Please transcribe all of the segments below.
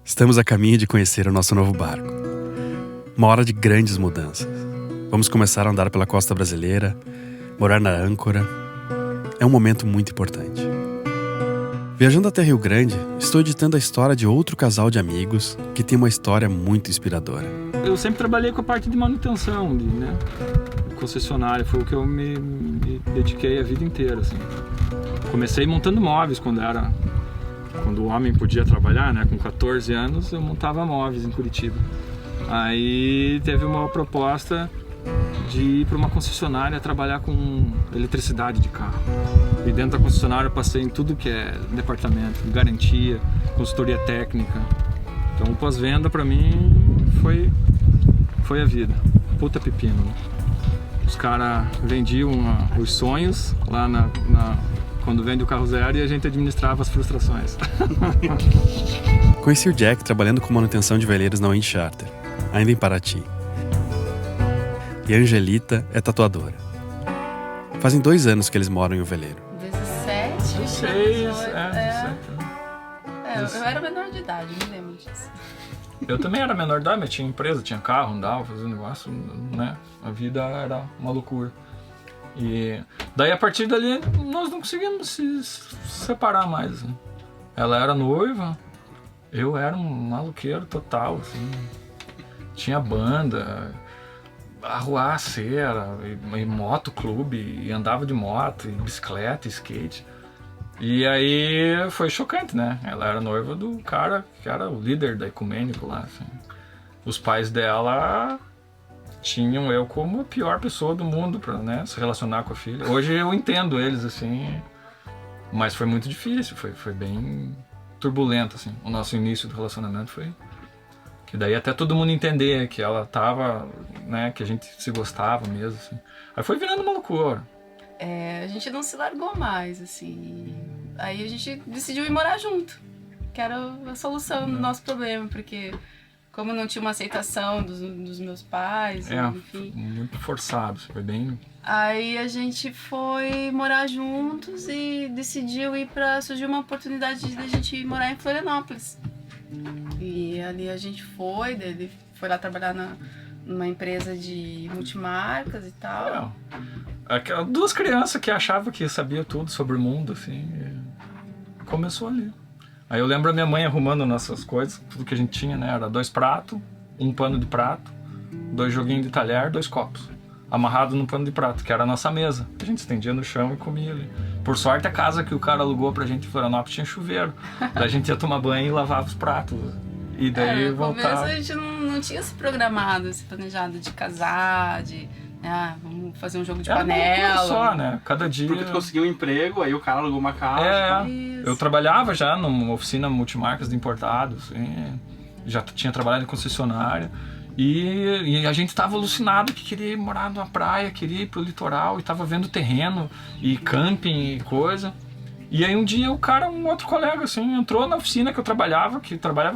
Estamos a caminho de conhecer o nosso novo barco. Uma hora de grandes mudanças. Vamos começar a andar pela costa brasileira, morar na âncora. É um momento muito importante. Viajando até Rio Grande, estou editando a história de outro casal de amigos que tem uma história muito inspiradora. Eu sempre trabalhei com a parte de manutenção, concessionária, foi o que eu me dediquei a vida inteira, assim. Comecei montando móveis quando o homem podia trabalhar, né? Com 14 anos eu montava móveis em Curitiba. Aí teve uma proposta de ir para uma concessionária trabalhar com eletricidade de carro. E dentro da concessionária eu passei em tudo que é departamento, garantia, consultoria técnica. Então o pós-venda para mim foi a vida. Puta pepino, né? Os caras vendiam os sonhos lá quando vende o carro zero e a gente administrava as frustrações. Conheci o Jack trabalhando com manutenção de veleiros na Wind Charter, ainda em Paraty. E a Angelita é tatuadora. Fazem 2 anos que eles moram em um veleiro. 17? 16, 17. Eu era menor de idade, me lembro disso. Eu também era menor de idade, mas tinha empresa, tinha carro, andava, fazia negócio, né? A vida era uma loucura. E daí a partir dali nós não conseguimos se separar mais, né? Ela era noiva, eu era um maluqueiro total, assim. Tinha banda, arruaceira, e motoclube, e andava de moto, e bicicleta, e skate. E aí foi chocante, né? Ela era noiva do cara que era o líder da Ecumênico lá, assim. Os pais dela tinham eu como a pior pessoa do mundo pra, né, se relacionar com a filha. Hoje eu entendo eles, assim, mas foi muito difícil, foi bem turbulento, assim. O nosso início do relacionamento foi... Que daí até todo mundo entender que ela tava, né, que a gente se gostava mesmo, assim. Aí foi virando uma loucura. A gente não se largou mais, assim. Aí a gente decidiu ir morar junto, que era a solução do nosso problema, porque como não tinha uma aceitação dos meus pais, enfim. Muito forçado, foi bem... Aí a gente foi morar juntos e decidiu surgiu uma oportunidade de a gente ir morar em Florianópolis. E ali a gente ele foi lá trabalhar numa empresa de multimarcas e tal. Aquelas 2 crianças que achavam que sabia tudo sobre o mundo, assim, começou ali. Aí eu lembro a minha mãe arrumando nossas coisas, tudo que a gente tinha, né? Era 2 pratos, 1 pano de prato, 2 joguinhos de talher, 2 copos, amarrado no pano de prato, que era a nossa mesa. A gente estendia no chão e comia ali. Por sorte, a casa que o cara alugou pra gente em Florianópolis tinha chuveiro. Daí a gente ia tomar banho e lavava os pratos. E daí voltava. No começo a gente não tinha se programado, se planejado de casar, vamos fazer um jogo de panela. Só, né? Cada dia... Porque tu conseguiu um emprego, aí o cara alugou uma casa. Eu trabalhava já numa oficina multimarcas de importados, assim, já tinha trabalhado em concessionária. E a gente tava alucinado que queria ir morar numa praia, queria ir pro litoral, e tava vendo terreno, e camping e coisa. E aí um dia um outro colega, assim, entrou na oficina que trabalhava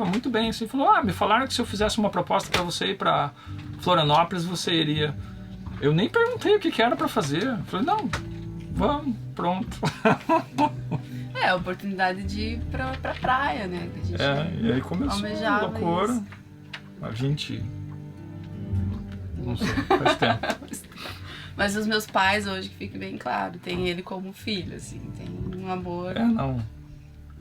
muito bem, assim, falou, me falaram que se eu fizesse uma proposta pra você ir pra Florianópolis, você iria. Eu nem perguntei o que era pra fazer. Eu falei, não, vamos, pronto. A oportunidade de ir pra praia, né? Que a gente e aí começou a loucura. Isso. A 20... Não sei, faz tempo. Mas os meus pais hoje, que fique bem claro, tem ele como filho, assim, tem um amor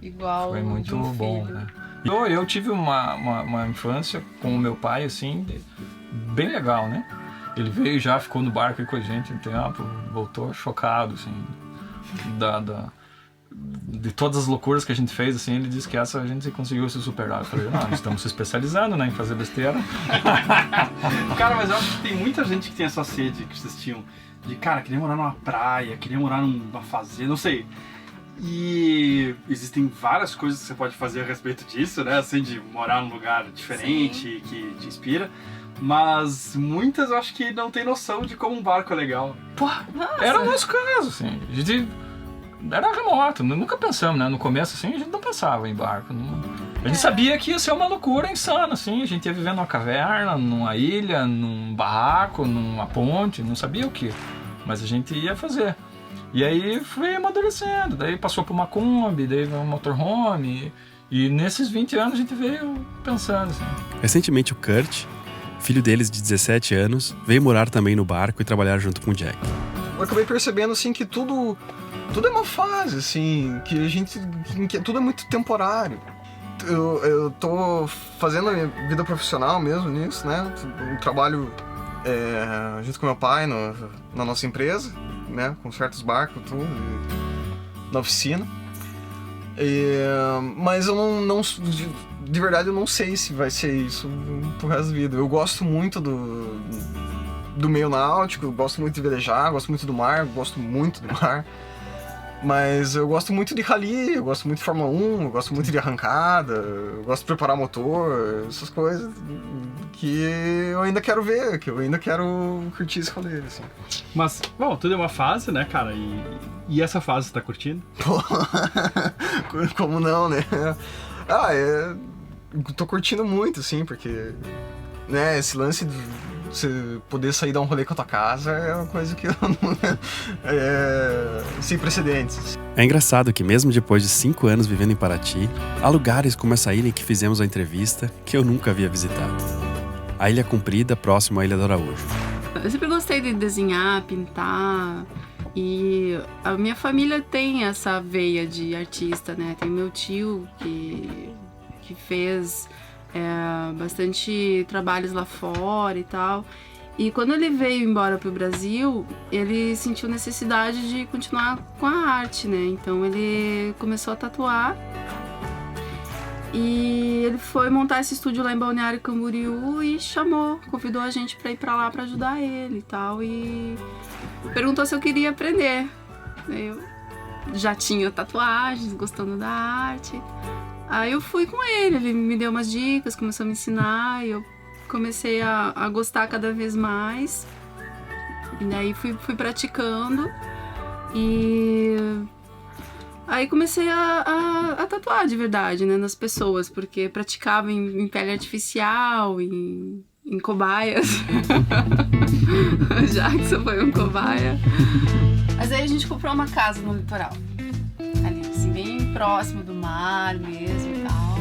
igual. Foi muito de um bom, filho. né? Eu tive uma infância com o meu pai, assim, bem legal, né? Ele veio já, ficou no barco aí com a gente um tempo, voltou chocado, assim, de todas as loucuras que a gente fez, assim, ele disse que essa a gente conseguiu se superar. Eu falei, nós estamos se especializando, né, em fazer besteira. Cara, mas eu acho que tem muita gente que tem essa sede que vocês tinham, cara, queria morar numa praia, queria morar numa fazenda, não sei. E existem várias coisas que você pode fazer a respeito disso, né, assim, de morar num lugar diferente, que te inspira. Mas muitas eu acho que não tem noção de como um barco é legal. Pô, era o nosso caso, assim. A gente era remoto, nunca pensamos, né? No começo, assim, a gente não pensava em barco. A gente sabia que ia ser uma loucura insana, assim. A gente ia viver numa caverna, numa ilha, num barraco, numa ponte, não sabia o que. Mas a gente ia fazer. E aí foi amadurecendo. Daí passou por uma Kombi, daí veio um motorhome. E nesses 20 anos a gente veio pensando assim. Recentemente o Kurt, filho deles de 17 anos, veio morar também no barco e trabalhar junto com o Jack. Eu acabei percebendo, assim, que tudo é uma fase, assim, que tudo é muito temporário. Eu tô fazendo a minha vida profissional mesmo nisso, né? Eu trabalho junto com meu pai na nossa empresa, né? Com certos barcos, tudo, na oficina. Mas eu não de verdade eu não sei se vai ser isso pro resto da vida. Eu gosto muito do meio náutico, eu gosto muito de velejar, gosto muito do mar, mas eu gosto muito de rally, eu gosto muito de Fórmula 1, eu gosto muito de arrancada, eu gosto de preparar motor, essas coisas que eu ainda quero ver, que eu ainda quero curtir esse rolê, assim. Mas, bom, tudo é uma fase, né, cara? E essa fase você tá curtindo? Pô, como não, né? Tô curtindo muito, assim, porque, né, esse lance de você poder sair dar um rolê com a tua casa é uma coisa que eu não... sem precedentes. É engraçado que mesmo depois de 5 anos vivendo em Paraty, há lugares como essa ilha em que fizemos a entrevista que eu nunca havia visitado. A Ilha Comprida, próximo à Ilha do Araújo. Eu sempre gostei de desenhar, pintar, e a minha família tem essa veia de artista, né? Tem meu tio que fez bastante trabalhos lá fora e tal. E quando ele veio embora pro Brasil, ele sentiu necessidade de continuar com a arte, né? Então ele começou a tatuar. E ele foi montar esse estúdio lá em Balneário Camboriú e convidou a gente pra ir pra lá pra ajudar ele e tal. E perguntou se eu queria aprender. Eu já tinha tatuagens, gostando da arte. Aí eu fui com ele me deu umas dicas, começou a me ensinar e eu comecei a gostar cada vez mais. E daí fui praticando e aí comecei a tatuar de verdade, né, nas pessoas, porque praticava em pele artificial, em cobaias. Jackson foi um cobaia. Mas aí a gente comprou uma casa no litoral, ali, assim, bem próximo do mar mesmo e tal.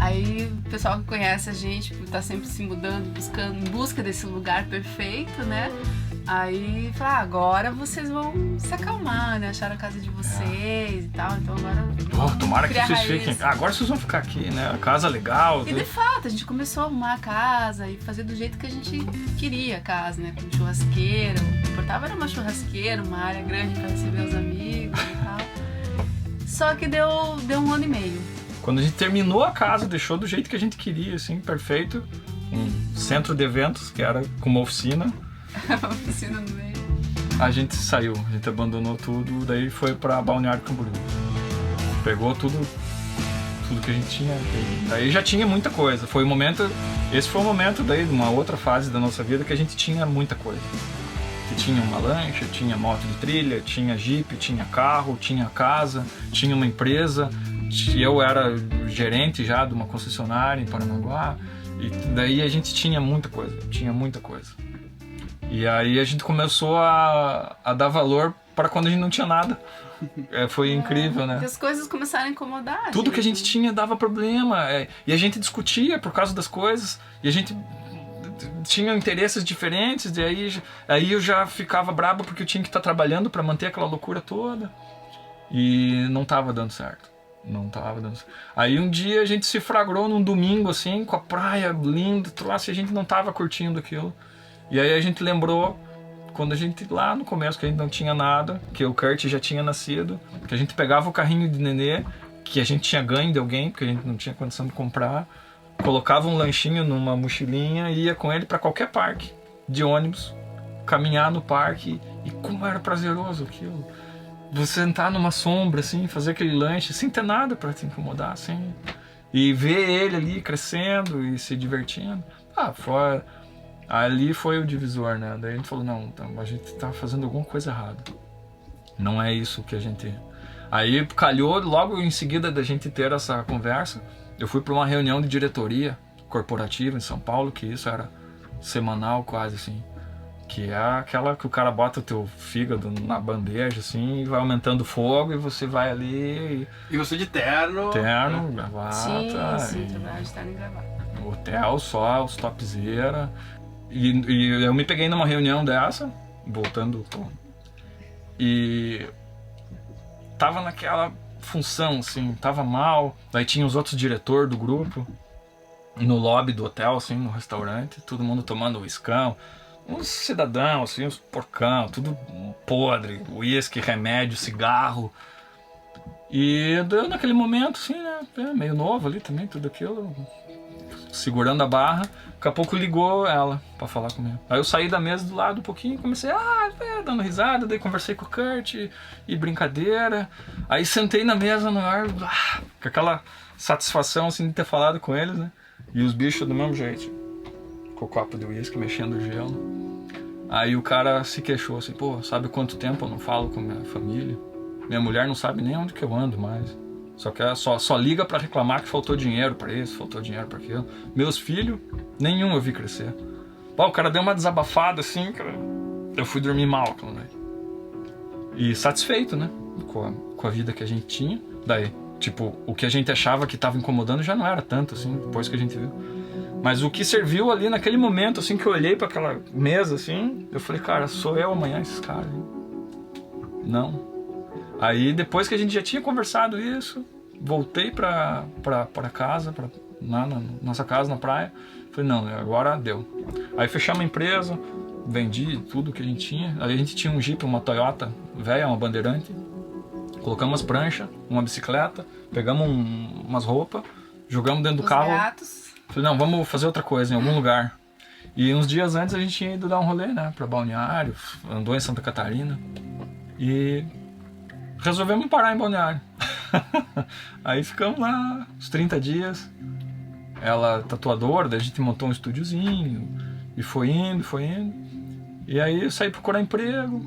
Aí o pessoal que conhece a gente tá sempre se mudando, em busca desse lugar perfeito, né? Aí fala, agora vocês vão se acalmar, né? Achar a casa de vocês e tal. Então agora. Tomara que vocês fiquem. Agora vocês vão ficar aqui, né? A casa legal. E de fato, a gente começou a arrumar a casa e fazer do jeito que a gente queria a casa, né? Com churrasqueira. O que importava era uma churrasqueira, uma área grande pra receber os amigos e tal. Só que deu 1 ano e meio. Quando a gente terminou a casa, deixou do jeito que a gente queria, assim, perfeito. Um centro de eventos, que era com uma oficina. Oficina no meio. A gente saiu, a gente abandonou tudo, daí foi pra Balneário Camboriú. Pegou tudo que a gente tinha. Daí já tinha muita coisa. Esse foi o momento daí, de uma outra fase da nossa vida, que a gente tinha muita coisa. Que tinha uma lancha, tinha moto de trilha, tinha jipe, tinha carro, tinha casa, tinha uma empresa. Eu era gerente já de uma concessionária em Paranaguá. E daí a gente tinha muita coisa. E aí a gente começou a dar valor para quando a gente não tinha nada. Foi incrível, né? As coisas começaram a incomodar. Tudo que a gente tinha dava problema. E a gente discutia por causa das coisas. E a gente tinha interesses diferentes. E aí eu já ficava brabo porque eu tinha que estar trabalhando para manter aquela loucura toda. E não estava dando certo. Aí um dia a gente se flagrou num domingo assim, com a praia linda, troço, e a gente não tava curtindo aquilo. E aí a gente lembrou, quando a gente, lá no começo, que a gente não tinha nada, que o Kurt já tinha nascido, que a gente pegava o carrinho de nenê, que a gente tinha ganho de alguém, porque a gente não tinha condição de comprar, colocava um lanchinho numa mochilinha e ia com ele para qualquer parque de ônibus, caminhar no parque, e como era prazeroso aquilo. Você sentar numa sombra, assim, fazer aquele lanche, sem ter nada para te incomodar, assim. E ver ele ali crescendo e se divertindo. Ali foi o divisor, né? Daí a gente falou, não, a gente tá fazendo alguma coisa errada. Não é isso que a gente... Aí calhou, logo em seguida da gente ter essa conversa, eu fui para uma reunião de diretoria corporativa em São Paulo, que isso era semanal quase, assim. que é aquela que o cara bota o teu fígado na bandeja, assim, e vai aumentando o fogo, e você vai ali... E você de terno. Terno, gravata... Sim, trabalhar de terno e gravata. Hotel só, os topzera. E eu me peguei numa reunião dessa, voltando, e tava naquela função, assim, tava mal. Daí tinha os outros diretores do grupo no lobby do hotel, assim, no restaurante, todo mundo tomando uiscão, uns cidadãos, assim, uns porcão, tudo podre, uísque, remédio, cigarro. E deu naquele momento, assim, né, meio novo ali também, tudo aquilo, segurando a barra. Daqui a pouco ligou ela pra falar comigo. Aí eu saí da mesa do lado um pouquinho e comecei, dando risada, daí conversei com o Kurt e brincadeira. Aí sentei na mesa no ar, com aquela satisfação assim de ter falado com eles, né? E os bichos do mesmo jeito, com o copo de uísque mexendo o gelo. Aí o cara se queixou assim, pô, sabe quanto tempo eu não falo com minha família? Minha mulher não sabe nem onde que eu ando mais. Só que ela só liga pra reclamar que faltou dinheiro pra isso, faltou dinheiro pra aquilo. Meus filhos, nenhum eu vi crescer. Pô, o cara deu uma desabafada assim, que eu fui dormir mal. E satisfeito, né? Com a vida que a gente tinha. Daí, tipo, o que a gente achava que tava incomodando já não era tanto, assim, depois que a gente viu. Mas o que serviu ali naquele momento, assim, que eu olhei pra aquela mesa, assim, eu falei, cara, sou eu amanhã esses caras, hein? Não. Aí depois que a gente já tinha conversado isso, voltei pra casa, na nossa casa na praia. Falei, não, agora deu. Aí fechamos a empresa, vendi tudo que a gente tinha. Aí a gente tinha um Jeep, uma Toyota velha, uma Bandeirante. Colocamos as pranchas, uma bicicleta, pegamos umas roupas, jogamos dentro do carro. Gatos. Falei, não, vamos fazer outra coisa em algum lugar. E uns dias antes a gente tinha ido dar um rolê, né, pra Balneário, andou em Santa Catarina. E resolvemos parar em Balneário. Aí ficamos lá uns 30 dias. Ela tatuadora, daí a gente montou um estúdiozinho. E foi indo. E aí eu saí procurar emprego.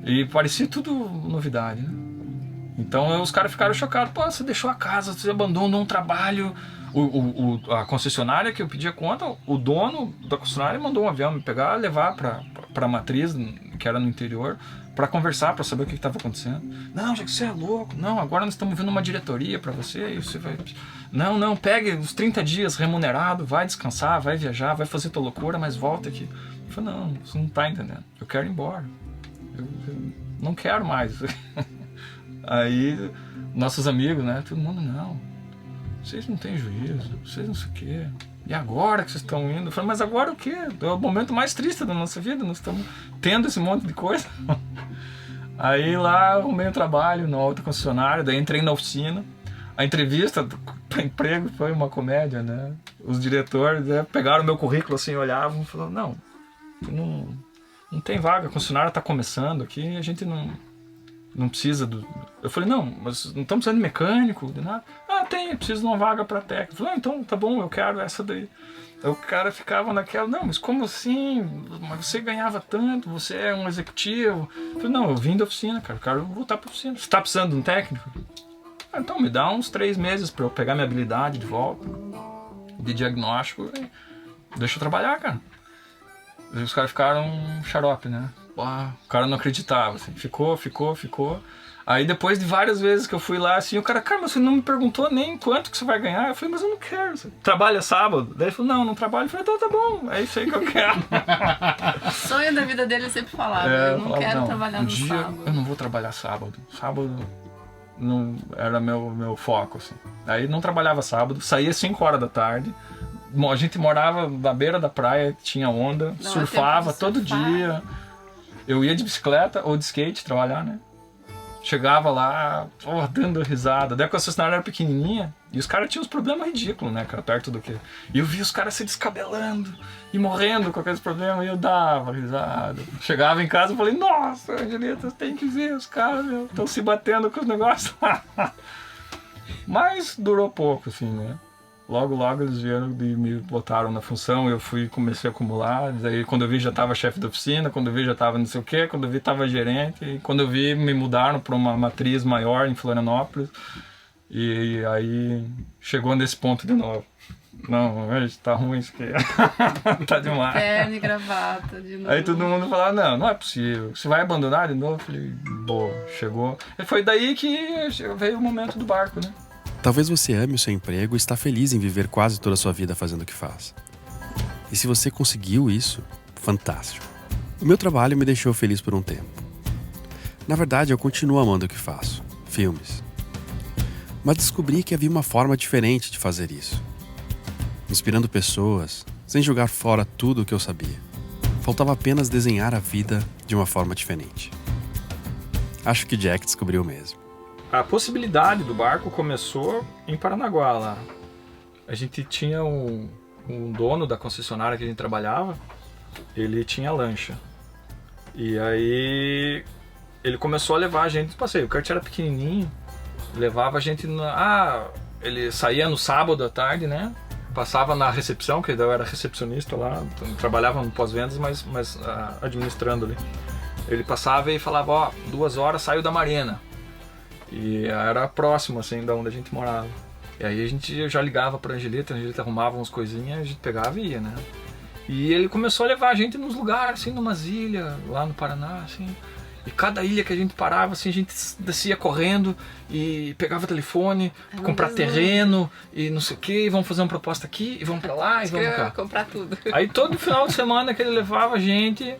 E parecia tudo novidade, né? Então os caras ficaram chocados. Pô, você deixou a casa, você abandonou um trabalho. A concessionária que eu pedia conta, o dono da concessionária mandou um avião me pegar, levar pra matriz, que era no interior, pra conversar, pra saber o que estava acontecendo. Não, já que você é louco. Não, agora nós estamos vendo uma diretoria pra você, e você vai... Não, pegue os 30 dias remunerado, vai descansar, vai viajar, vai fazer tua loucura, mas volta aqui. Eu falei, não, você não tá entendendo. Eu quero ir embora. Eu não quero mais. Aí, nossos amigos, né, todo mundo, não, vocês não têm juízo, vocês não sei o quê. E agora que vocês estão indo? Eu falei, mas agora o quê? É o momento mais triste da nossa vida, nós estamos tendo esse monte de coisa. Aí lá arrumei um trabalho na outra concessionária, daí entrei na oficina. A entrevista para emprego foi uma comédia, né? Os diretores, né, pegaram o meu currículo assim, olhavam e falaram, não tem vaga, a concessionária está começando aqui, a gente não precisa do... Eu falei, não, mas não estamos precisando de mecânico, de nada. Tem, eu preciso de uma vaga para técnico. Eu falei, então tá bom, eu quero essa daí. Aí o cara ficava naquela, não, mas como assim? Mas você ganhava tanto, você é um executivo. Eu falei, não, eu vim da oficina, cara, eu quero voltar para a oficina. Você está precisando de um técnico? Então me dá uns 3 meses para eu pegar minha habilidade de volta, de diagnóstico, e deixa eu trabalhar, cara. E os caras ficaram um xarope, né? O cara não acreditava, assim, ficou. Aí depois de várias vezes que eu fui lá, assim, o cara, mas você não me perguntou nem quanto que você vai ganhar. Eu falei, mas eu não quero. Você trabalha sábado? Daí ele falou, não trabalho. Eu falei, então tá bom, é isso aí que eu quero. O sonho da vida dele sempre falava, eu não quero trabalhar no sábado. Eu não vou trabalhar sábado. Sábado não era meu foco, assim. Aí não trabalhava sábado, saía 5 horas da tarde. A gente morava na beira da praia, tinha onda, surfava todo dia. Eu ia de bicicleta ou de skate trabalhar, né? Chegava lá, dando risada. Daí a concessionária era pequenininha e os caras tinham uns problemas ridículos, né, cara? Perto do que... E eu via os caras se descabelando e morrendo com aqueles problemas e eu dava risada. Chegava em casa e falei, nossa, Angelita, tem que ver, os caras estão se batendo com os negócios. Mas durou pouco, assim, né? Logo eles vieram e me botaram na função, eu comecei a acumular, daí quando eu vi já estava chefe da oficina, quando eu vi já estava não sei o quê, quando eu vi estava gerente, e quando eu vi me mudaram para uma matriz maior em Florianópolis, e aí chegou nesse ponto de novo. Não, hoje tá ruim isso aqui. Tá demais. Terno e gravata de novo. Aí todo mundo falava, não é possível. Você vai abandonar de novo? Eu falei, boa, chegou. E foi daí que veio o momento do barco, né? Talvez você ame o seu emprego e está feliz em viver quase toda a sua vida fazendo o que faz. E se você conseguiu isso, fantástico. O meu trabalho me deixou feliz por um tempo. Na verdade, eu continuo amando o que faço, filmes. Mas descobri que havia uma forma diferente de fazer isso. Inspirando pessoas, sem jogar fora tudo o que eu sabia. Faltava apenas desenhar a vida de uma forma diferente. Acho que Jack descobriu mesmo. A possibilidade do barco começou em Paranaguá lá. A gente tinha um dono da concessionária que a gente trabalhava, ele tinha lancha. E aí ele começou a levar a gente no passeio. O kart era pequenininho, levava a gente ele saía no sábado à tarde, né? Passava na recepção, que eu era recepcionista lá, trabalhava no pós-vendas, mas administrando ali. Ele passava e falava, 2 horas saiu da Marina. E era próximo, assim, da onde a gente morava. E aí eu já ligava pra Angelita, a Angelita arrumava umas coisinhas, a gente pegava e ia, né? E ele começou a levar a gente nos lugares, assim, numas ilhas, lá no Paraná, assim. E cada ilha que a gente parava, assim, a gente descia correndo e pegava telefone, comprar terreno e não sei o que, e vamos fazer uma proposta aqui, e vamos pra lá, e vamos pra cá. Comprar tudo. Aí todo final de semana que ele levava a gente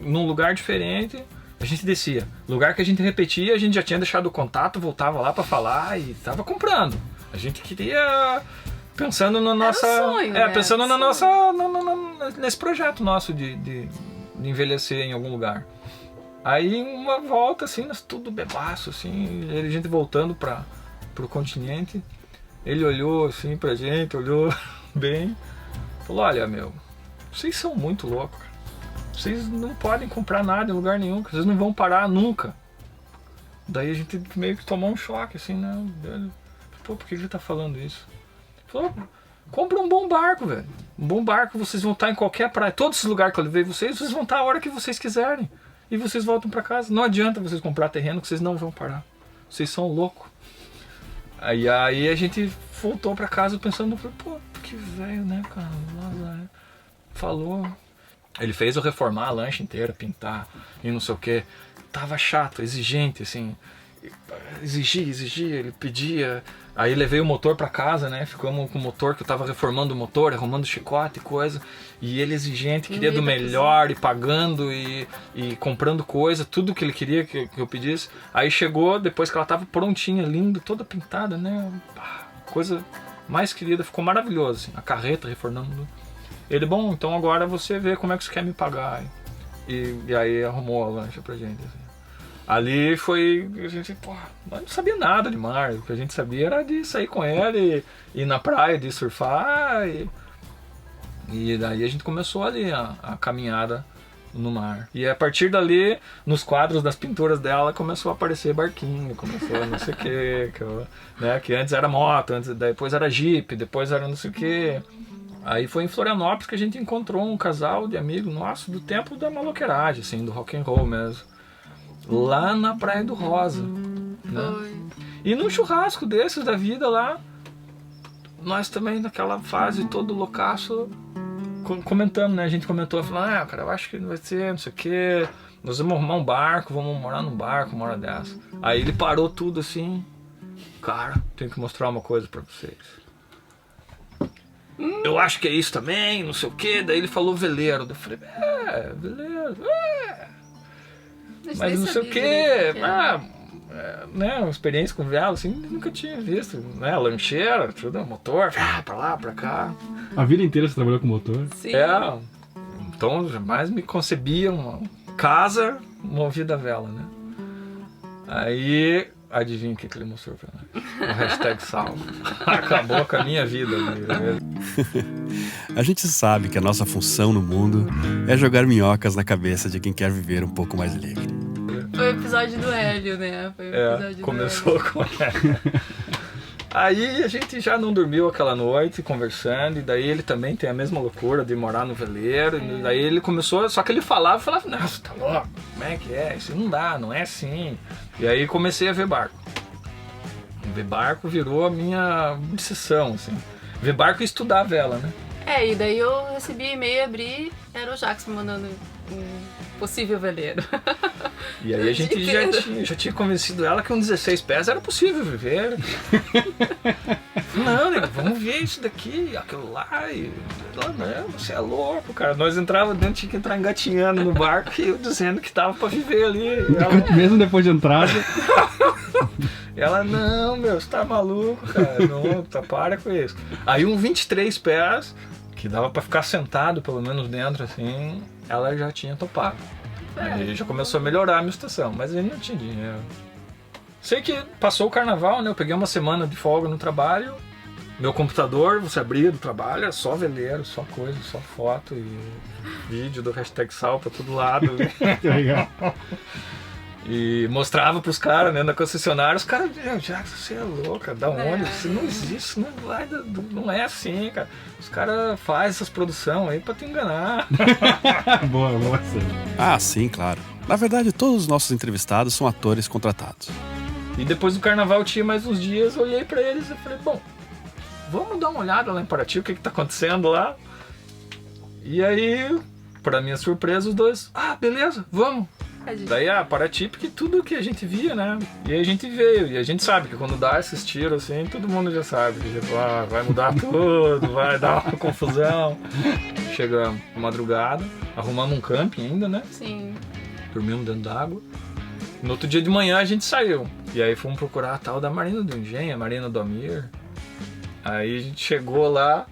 num lugar diferente, a gente descia. Lugar que a gente repetia, a gente já tinha deixado o contato, voltava lá pra falar e tava comprando. A gente queria... Pensando na nossa... sonho, né? Pensando na nossa... nesse projeto nosso de envelhecer em algum lugar. Aí uma volta, assim, nós tudo bebaço, assim, a gente voltando pro continente. Ele olhou, assim, pra gente, olhou bem. Falou, olha, vocês são muito loucos. Vocês não podem comprar nada em lugar nenhum, vocês não vão parar nunca. Daí a gente meio que tomou um choque, assim, né? Pô, por que ele tá falando isso? Falou, compra um bom barco, velho. Um bom barco, vocês vão estar em qualquer praia. Todos esses lugares que eu levei vocês vão estar a hora que vocês quiserem. E vocês voltam pra casa. Não adianta vocês comprar terreno que vocês não vão parar. Vocês são loucos. Aí a gente voltou pra casa pensando, pô, que velho, né, cara? Nossa, falou. Ele fez eu reformar a lancha inteira, pintar e não sei o que. Tava chato, exigente, assim. Exigia, ele pedia. Aí levei o motor pra casa, né? Ficamos com o motor, que eu tava reformando o motor, arrumando chicote e coisa. E ele exigente, queria do melhor, e pagando e comprando coisa, tudo que ele queria que eu pedisse. Aí chegou, depois que ela tava prontinha, linda, toda pintada, né? Coisa mais querida, ficou maravilhoso, assim. A carreta reformando. Ele, bom, então agora você vê como é que você quer me pagar. E aí arrumou a lancha pra gente, assim. Ali foi, a gente, não sabia nada de mar, o que a gente sabia era de sair com ele, ir na praia, de surfar, e daí a gente começou ali a caminhada no mar. E a partir dali, nos quadros das pinturas dela, começou a aparecer barquinho, começou não sei o que antes era moto, depois era jeep, depois era não sei o que. Aí foi em Florianópolis que a gente encontrou um casal de amigos nossos do tempo da maloqueiragem, assim, do rock and roll mesmo. Lá na Praia do Rosa, né? E num churrasco desses da vida lá, nós também naquela fase todo loucaço comentamos, né? A gente comentou, falou, cara, eu acho que vai ser não sei o que, nós vamos arrumar um barco, vamos morar num barco uma hora dessa. Aí ele parou tudo assim, cara, tenho que mostrar uma coisa pra vocês. Eu acho que é isso também, não sei o que. Daí ele falou veleiro, eu falei, veleiro, mas não sei o que, né, uma experiência com vela, assim, nunca tinha visto, né, lancheira, tudo, motor, pra lá, pra cá. A vida inteira você trabalhou com motor? Sim. Então jamais me concebia uma casa movida a vela, né. Aí, adivinha o que ele mostrou pra mim? O hashtag salvo. Acabou com a minha vida. A gente sabe que a nossa função no mundo é jogar minhocas na cabeça de quem quer viver um pouco mais livre. Foi o episódio do Hélio, né? Foi o episódio começou do Hélio. com Hélio. Aí a gente já não dormiu aquela noite conversando, e daí ele também tem a mesma loucura de morar no veleiro, e daí ele começou, só que ele falava, nossa, tá louco, como é que é? Isso não dá, não é assim. E aí comecei a ver barco. Ver barco virou a minha obsessão, assim. ver barco e estudar a vela, né? E daí eu recebi e-mail, abri, era o Jackson mandando um possível veleiro. E aí a gente já tinha convencido ela que um 16 pés era possível viver. Não, nego, vamos ver isso daqui, aquilo lá. E não, você é louco, cara. Nós entrávamos dentro, tinha que entrar engatinhando no barco e eu dizendo que tava pra viver ali. Mesmo depois de entrada. Ela, não, meu, você tá maluco, cara. Não, para com isso. Aí um 23 pés, que dava pra ficar sentado pelo menos dentro, assim, ela já tinha topado. Aí já começou a melhorar a minha situação, mas aí não tinha dinheiro. Sei que passou o carnaval, né? Eu peguei uma semana de folga no trabalho. Meu computador, você abria do trabalho, era só veleiro, só coisa, só foto e vídeo do #Sal pra todo lado. Que legal. E mostrava pros caras, né, na concessionária, os caras, Jackson, você é louca, da onde? Isso não existe, não é assim, cara. Os caras fazem essas produções aí pra te enganar. Boa. Ah, sim, claro. Na verdade, todos os nossos entrevistados são atores contratados. E depois do carnaval tinha mais uns dias, eu olhei pra eles e falei, bom, vamos dar uma olhada lá em Paraty, o que tá acontecendo lá? E aí, pra minha surpresa, os dois, beleza, vamos. Daí, Paraty, porque tudo que a gente via, né? E aí a gente veio, e a gente sabe que quando dá esses tiros assim, todo mundo já sabe que vai mudar tudo, vai dar uma confusão. Chegamos de madrugada, arrumamos um camping ainda, né? Sim. Dormimos dentro d'água. No outro dia de manhã a gente saiu. E aí fomos procurar a tal da Marina do Engenho, a Marina do Amir. Aí a gente chegou lá,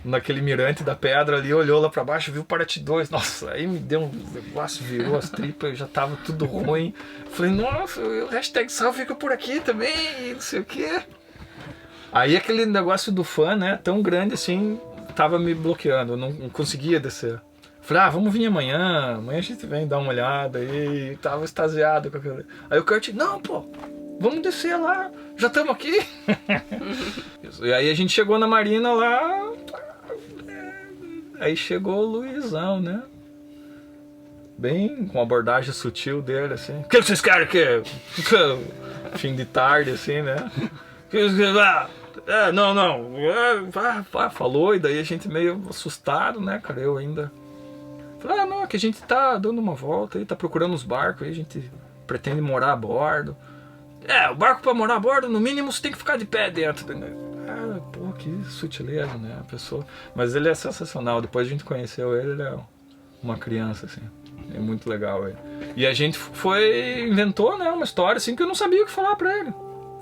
naquele mirante da pedra ali, olhou lá pra baixo, viu Paraty 2. Nossa, aí me deu um negócio, virou as tripas, já tava tudo ruim. Falei, nossa, o #Sal fica por aqui também, não sei o quê. Aí aquele negócio do fã, né, tão grande assim, tava me bloqueando, eu não conseguia descer. Falei, vamos vir amanhã a gente vem dar uma olhada aí, tava extasiado com aquilo. Aí o Kurt, não, pô, vamos descer lá, já estamos aqui. E aí a gente chegou na Marina lá, aí chegou o Luizão, né? Bem com a abordagem sutil dele, assim. O que vocês querem aqui? Fim de tarde, assim, né? Não. Falou, e daí a gente meio assustado, né, cara? Eu ainda... Falei, não, que a gente tá dando uma volta aí, tá procurando uns barcos aí, a gente pretende morar a bordo. O barco pra morar a bordo, no mínimo você tem que ficar de pé dentro. Pô, que sutileza, né, a pessoa. Mas ele é sensacional, depois a gente conheceu ele é uma criança, assim. É muito legal ele. E a gente inventou, né, uma história, assim, que eu não sabia o que falar pra ele.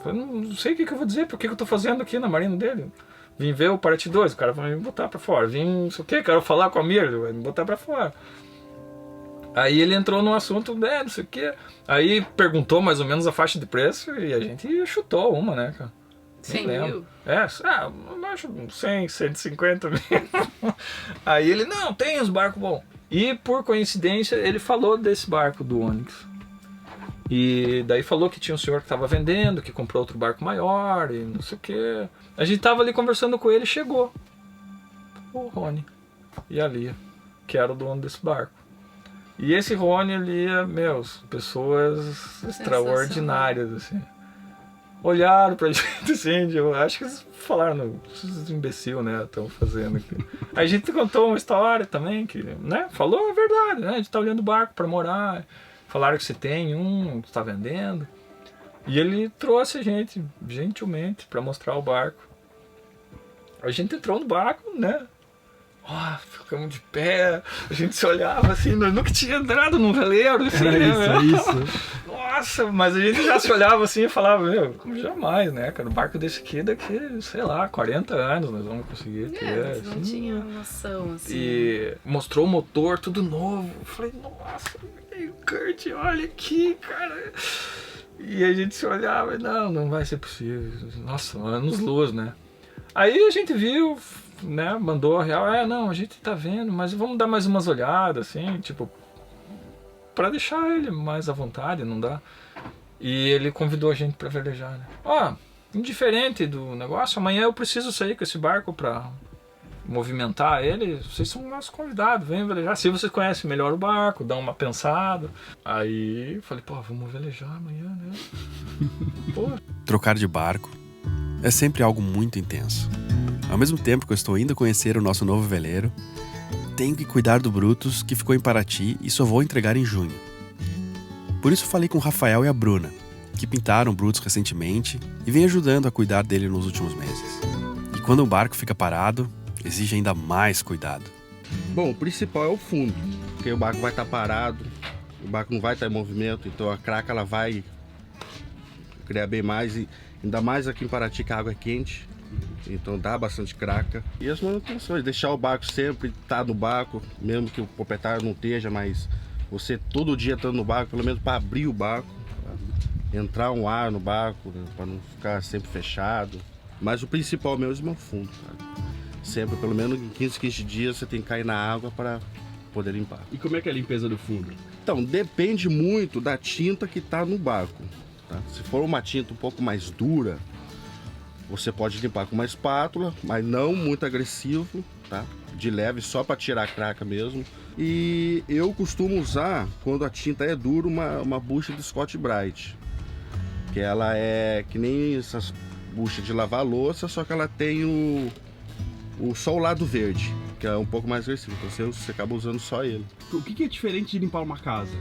Falei, não sei o que eu vou dizer, por que eu tô fazendo aqui na marina dele. Vim ver o Paraty 2, o cara vai me botar pra fora. Vim, não sei o que, quero falar com a Mir, vai me botar pra fora. Aí ele entrou num assunto, não sei o que. Aí perguntou mais ou menos a faixa de preço e a gente chutou uma, né, cara? 100 mil? Acho 100, 150 mil. Aí ele, não, tem uns barcos bons. E por coincidência ele falou desse barco do Onyx. E daí falou que tinha um senhor que estava vendendo, que comprou outro barco maior e não sei o que. A gente tava ali conversando com ele e chegou o Rony e a Lia, que era o dono desse barco. E esse Rony ali, pessoas extraordinárias, assim. Olharam pra gente, assim, eu acho que eles falaram, esses imbecil, né, estão fazendo aqui. Aí a gente contou uma história também, que, né, falou a verdade, né, a gente tá olhando o barco pra morar. Falaram que você tem que está vendendo. E ele trouxe a gente, gentilmente, para mostrar o barco. A gente entrou no barco, né? Ficamos de pé, a gente se olhava assim, nós nunca tinha entrado num veleiro. Assim, Isso. Nossa, mas a gente já se olhava assim e falava, jamais, né, cara? Um barco desse aqui, daqui, sei lá, 40 anos nós vamos conseguir ter. Não tinha noção, assim. E mostrou o motor, tudo novo. Eu falei, nossa, Kurt, olha aqui, cara. E a gente se olhava e não vai ser possível. Nossa, anos-luz, né? Aí a gente viu, né, mandou a real, a gente tá vendo, mas vamos dar mais umas olhadas, assim, tipo, pra deixar ele mais à vontade, não dá? E ele convidou a gente pra velejar, né? Indiferente do negócio, amanhã eu preciso sair com esse barco pra movimentar ele, vocês são nossos convidados, venham velejar. Se vocês conhecem melhor o barco, dão uma pensada. Aí falei, vamos velejar amanhã, né? Trocar de barco é sempre algo muito intenso. Ao mesmo tempo que eu estou indo conhecer o nosso novo veleiro, tenho que cuidar do Brutus, que ficou em Paraty e só vou entregar em junho. Por isso falei com o Rafael e a Bruna, que pintaram o Brutus recentemente e vem ajudando a cuidar dele nos últimos meses. E quando o barco fica parado, exige ainda mais cuidado. Bom, o principal é o fundo, porque o barco vai estar parado, o barco não vai estar em movimento, então a craca ela vai criar bem mais, e ainda mais aqui em Paraty que a água é quente, então dá bastante craca. E as manutenções, deixar o barco sempre estar no barco, mesmo que o proprietário não esteja, mas você todo dia estando no barco, pelo menos para abrir o barco, pra entrar um ar no barco, né, para não ficar sempre fechado. Mas o principal mesmo é o fundo, cara. Sempre, pelo menos em 15 dias, você tem que cair na água para poder limpar. E como é que é a limpeza do fundo? Então, depende muito da tinta que está no barco. Tá? Se for uma tinta um pouco mais dura, você pode limpar com uma espátula, mas não muito agressivo, tá? De leve, só para tirar a craca mesmo. E eu costumo usar, quando a tinta é dura, uma bucha de Scott Brite. Que ela é que nem essas buchas de lavar louça, só que ela tem só o lado verde, que é um pouco mais agressivo. Então você acaba usando só ele. O que é diferente de limpar uma casa?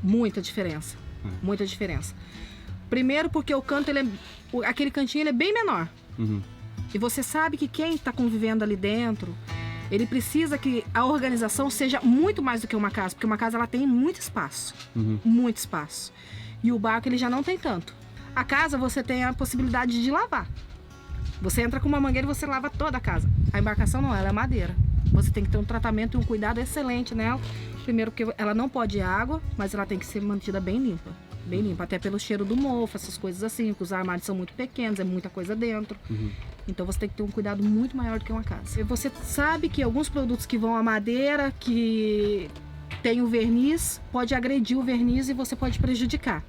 Muita diferença. Muita diferença. Primeiro porque o canto, aquele cantinho ele é bem menor. Uhum. E você sabe que quem está convivendo ali dentro, ele precisa que a organização seja muito mais do que uma casa. Porque uma casa ela tem muito espaço. Muito espaço. E o barco ele já não tem tanto. A casa você tem a possibilidade de lavar. Você entra com uma mangueira e você lava toda a casa. A embarcação não, ela é madeira. Você tem que ter um tratamento e um cuidado excelente nela. Primeiro porque ela não pode ir água, mas ela tem que ser mantida bem limpa. Bem limpa, até pelo cheiro do mofo, essas coisas assim, porque os armários são muito pequenos, é muita coisa dentro. Então você tem que ter um cuidado muito maior do que uma casa. E você sabe que alguns produtos que vão à madeira, que tem o verniz, pode agredir o verniz e você pode prejudicar.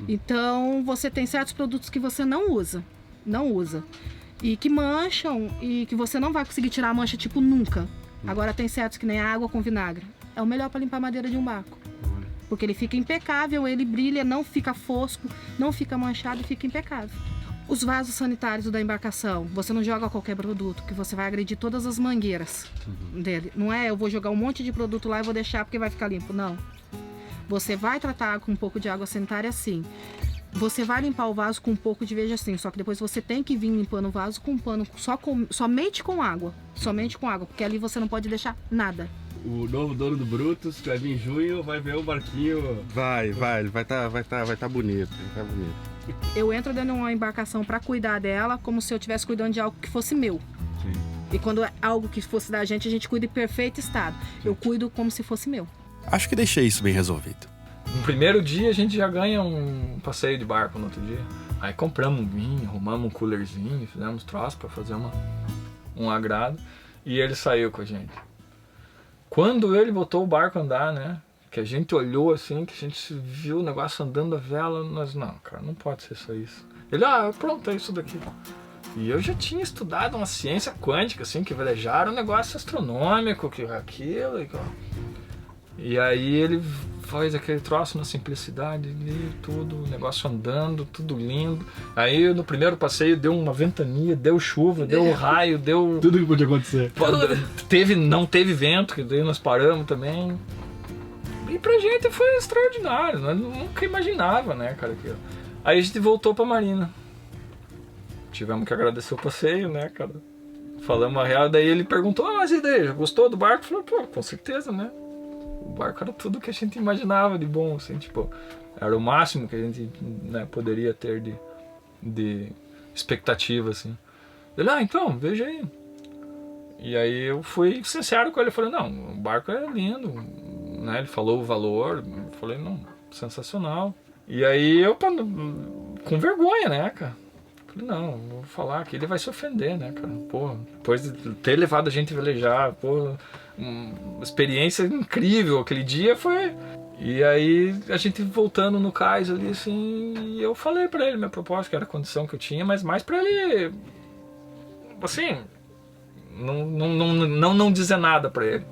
Então você tem certos produtos que você não usa. E que mancham e que você não vai conseguir tirar a mancha tipo nunca. Agora tem certos que nem água com vinagre. É o melhor para limpar a madeira de um barco. Porque ele fica impecável, ele brilha, não fica fosco, não fica manchado e fica impecável. Os vasos sanitários da embarcação, você não joga qualquer produto, que você vai agredir todas as mangueiras dele. Não é eu vou jogar um monte de produto lá e vou deixar porque vai ficar limpo, não. Você vai tratar com um pouco de água sanitária sim. Você vai limpar o vaso com um pouco de veja assim, só que depois você tem que vir limpando o vaso com um pano somente com água. Somente com água, porque ali você não pode deixar nada. O novo dono do Brutus, que vai vir em junho, vai ver o barquinho. Vai tá bonito, vai tá bonito. Eu entro dentro de uma embarcação para cuidar dela como se eu estivesse cuidando de algo que fosse meu. Sim. E quando é algo que fosse da gente, a gente cuida em perfeito estado. Eu cuido como se fosse meu. Acho que deixei isso bem resolvido. No primeiro dia a gente já ganha um passeio de barco no outro dia. Aí compramos um vinho, arrumamos um coolerzinho, fizemos troço para fazer um agrado. E ele saiu com a gente. Quando ele botou o barco a andar, né? Que a gente olhou assim, que a gente viu o negócio andando a vela, nós, não, cara, não pode ser só isso. Ele, pronto, é isso daqui. E eu já tinha estudado uma ciência quântica, assim, que velejar era um negócio astronômico, que aquilo. E aí ele faz aquele troço na simplicidade ali, tudo, o negócio andando, tudo lindo. Aí no primeiro passeio deu uma ventania, deu chuva, deu raio, deu... Tudo que podia acontecer. Não teve vento, que daí nós paramos também. E pra gente foi extraordinário, nós nunca imaginava, né, cara, aquilo. Aí a gente voltou pra marina. Tivemos que agradecer o passeio, né, cara. Falamos a real, daí ele perguntou, mas e daí, gostou do barco? Eu falei, com certeza, né. O barco era tudo que a gente imaginava de bom, assim, tipo, era o máximo que a gente, né, poderia ter de expectativa, assim. Ele, então, veja aí. E aí eu fui sincero com ele, eu falei, não, o barco é lindo, né, ele falou o valor, eu falei, não, sensacional. E aí eu, com vergonha, né, cara, falei, não, vou falar que ele vai se ofender, né, cara, pô, depois de ter levado a gente a velejar, pô, uma experiência incrível, aquele dia foi... E aí a gente voltando no cais ali, assim, e eu falei pra ele minha proposta, que era a condição que eu tinha, mas mais pra ele, assim, não dizer nada pra ele.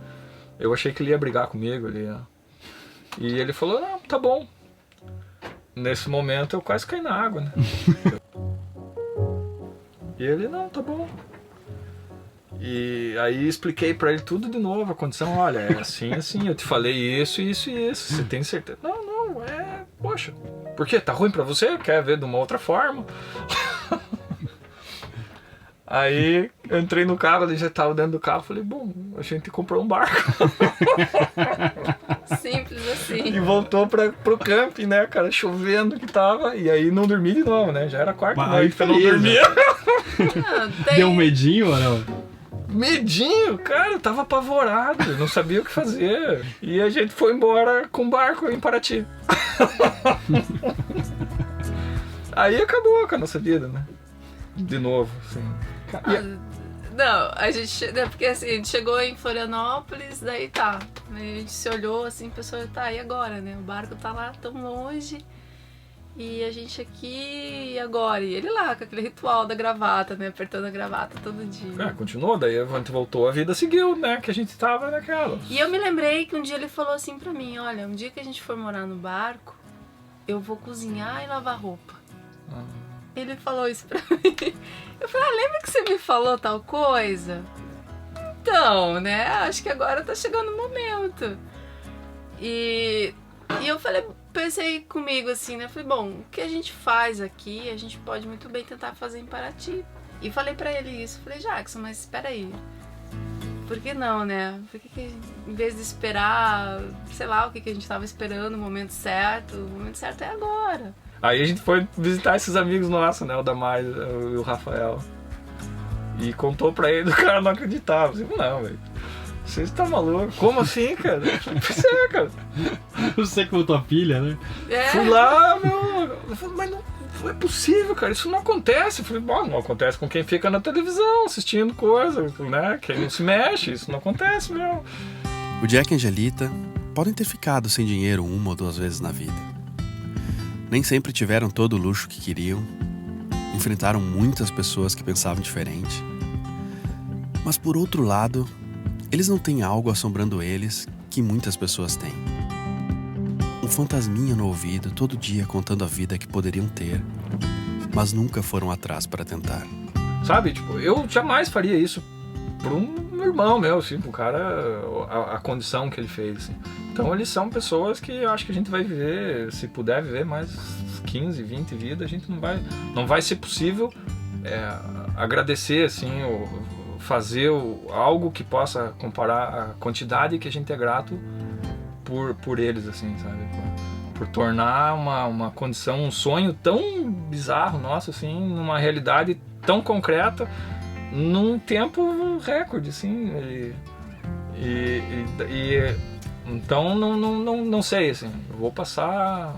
Eu achei que ele ia brigar comigo ali, né? E ele falou, não, tá bom. Nesse momento eu quase caí na água, né? E ele, não, tá bom. E aí expliquei pra ele tudo de novo, a condição, olha, é assim, eu te falei isso, você tem certeza? Não, poxa, por quê? Tá ruim pra você? Quer ver de uma outra forma? Aí eu entrei no carro, ele já tava dentro do carro, falei, bom, a gente comprou um barco. Simples assim. E voltou pro camping, né, cara, chovendo que tava, e aí não dormi de novo, né, já era quarta noite que eu não dormia. Deu um medinho ou não? Medinho, cara, eu tava apavorado, não sabia o que fazer. E a gente foi embora com o barco em Paraty. Aí acabou com a nossa vida, né? De novo, assim. Não, a gente... Porque assim, a gente chegou em Florianópolis, daí tá. A gente se olhou assim, pensou, tá, e agora, né? O barco tá lá tão longe. E a gente aqui, e agora? E ele lá, com aquele ritual da gravata, né? Apertando a gravata todo dia. Continuou, daí a gente voltou, a vida seguiu, né? Que a gente tava naquela. E eu me lembrei que um dia ele falou assim pra mim, olha, um dia que a gente for morar no barco, eu vou cozinhar e lavar roupa. Ele falou isso pra mim. Eu falei, lembra que você me falou tal coisa? Então, né? Acho que agora tá chegando o momento. E eu falei, pensei comigo assim, né? Falei, bom, o que a gente faz aqui, a gente pode muito bem tentar fazer em Paraty. E falei pra ele isso. Falei, Jackson, mas espera aí. Por que não, né? Por que em vez de esperar, sei lá, o que a gente tava esperando, o momento certo é agora. Aí a gente foi visitar esses amigos nossos, né? O Damar e o Rafael. E contou pra ele, o cara não acreditava. Eu falei, não, velho. Você está maluco? Como assim, cara? Pois é, cara. Você com tua pilha, né? Fui lá, meu. Eu falei, mas não é possível, cara. Isso não acontece. Eu falei, bom, não acontece com quem fica na televisão assistindo coisa, né? Quem não se mexe. Isso não acontece, meu. O Jack e a Angelita podem ter ficado sem dinheiro 1 ou 2 vezes na vida. Nem sempre tiveram todo o luxo que queriam. Enfrentaram muitas pessoas que pensavam diferente. Mas por outro lado, eles não têm algo assombrando eles que muitas pessoas têm. Um fantasminha no ouvido todo dia contando a vida que poderiam ter, mas nunca foram atrás para tentar. Sabe, tipo, eu jamais faria isso por um irmão meu, assim, pro cara, a condição que ele fez, assim. Então eles são pessoas que eu acho que a gente vai viver, se puder viver mais 15, 20 vidas, a gente não vai ser possível agradecer, assim, fazer algo que possa comparar a quantidade que a gente é grato por eles, assim, sabe? Por tornar uma condição, um sonho tão bizarro nosso, assim, numa realidade tão concreta, num tempo recorde, assim. Então não sei, assim, eu vou passar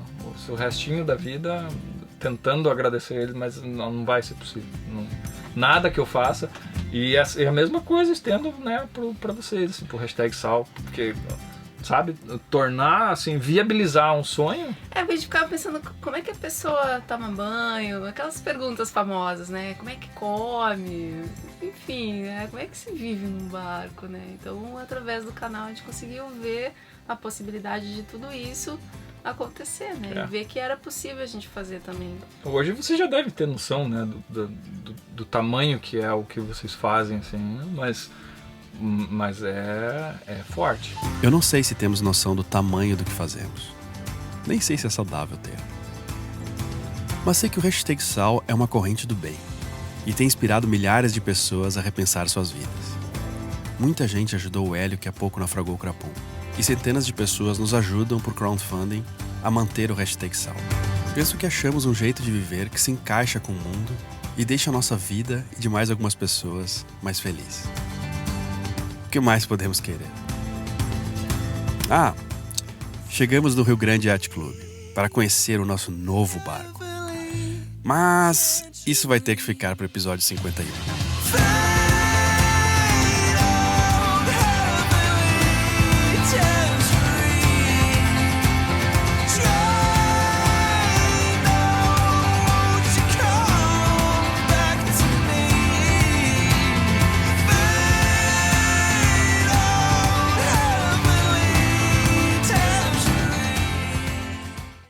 o restinho da vida tentando agradecer eles, mas não vai ser possível. Nada que eu faça. E é a mesma coisa estendo, né, pra vocês, assim, pro #Sal, porque, sabe, tornar, assim, viabilizar um sonho. A gente ficava pensando como é que a pessoa toma banho, aquelas perguntas famosas, né? Como é que come, enfim, né? Como é que se vive num barco, né? Então, através do canal a gente conseguiu ver a possibilidade de tudo isso acontecer, né? E ver que era possível a gente fazer também. Hoje você já deve ter noção, né, do tamanho que é o que vocês fazem, assim, mas é forte. Eu não sei se temos noção do tamanho do que fazemos. Nem sei se é saudável ter. Mas sei que o #Sal é uma corrente do bem e tem inspirado milhares de pessoas a repensar suas vidas. Muita gente ajudou o Hélio, que há pouco naufragou o Crapum. E centenas de pessoas nos ajudam por crowdfunding a manter o #Sal. Penso que achamos um jeito de viver que se encaixa com o mundo e deixa a nossa vida e de mais algumas pessoas mais feliz. O que mais podemos querer? Chegamos no Rio Grande Yacht Club para conhecer o nosso novo barco. Mas isso vai ter que ficar para o episódio 51.